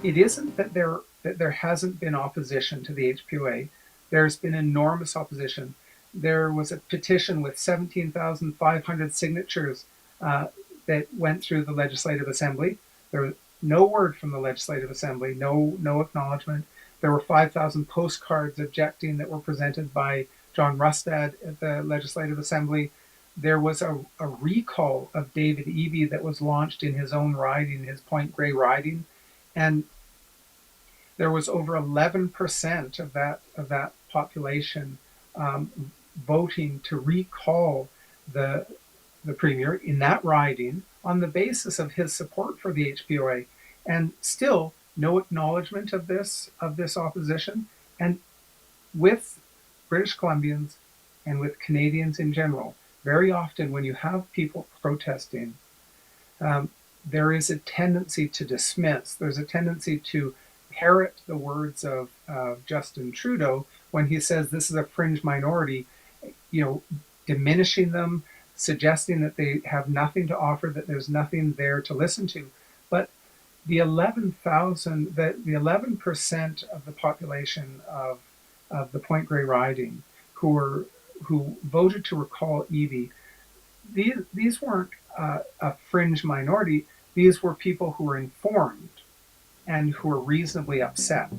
it isn't that there hasn't been opposition to the HPOA. There's been enormous opposition. There was a petition with 17,500 signatures that went through the Legislative Assembly. There was no word from the Legislative Assembly, no acknowledgement. There were 5,000 postcards objecting that were presented by John Rustad at the Legislative Assembly. There was a recall of David Eby that was launched in his own riding, his Point Grey riding, and there was over 11% of that population voting to recall the premier in that riding on the basis of his support for the HPOA, and still no acknowledgement of this opposition. And with British Columbians and with Canadians in general, very often when you have people protesting, there is a tendency to dismiss. There's a tendency to parrot the words of Justin Trudeau when he says this is a fringe minority, diminishing them, suggesting that they have nothing to offer, that there's nothing there to listen to. But the 11,000, the 11% of the population of the Point Grey riding who voted to recall Eby, these weren't a fringe minority. These were people who were informed and who were reasonably upset.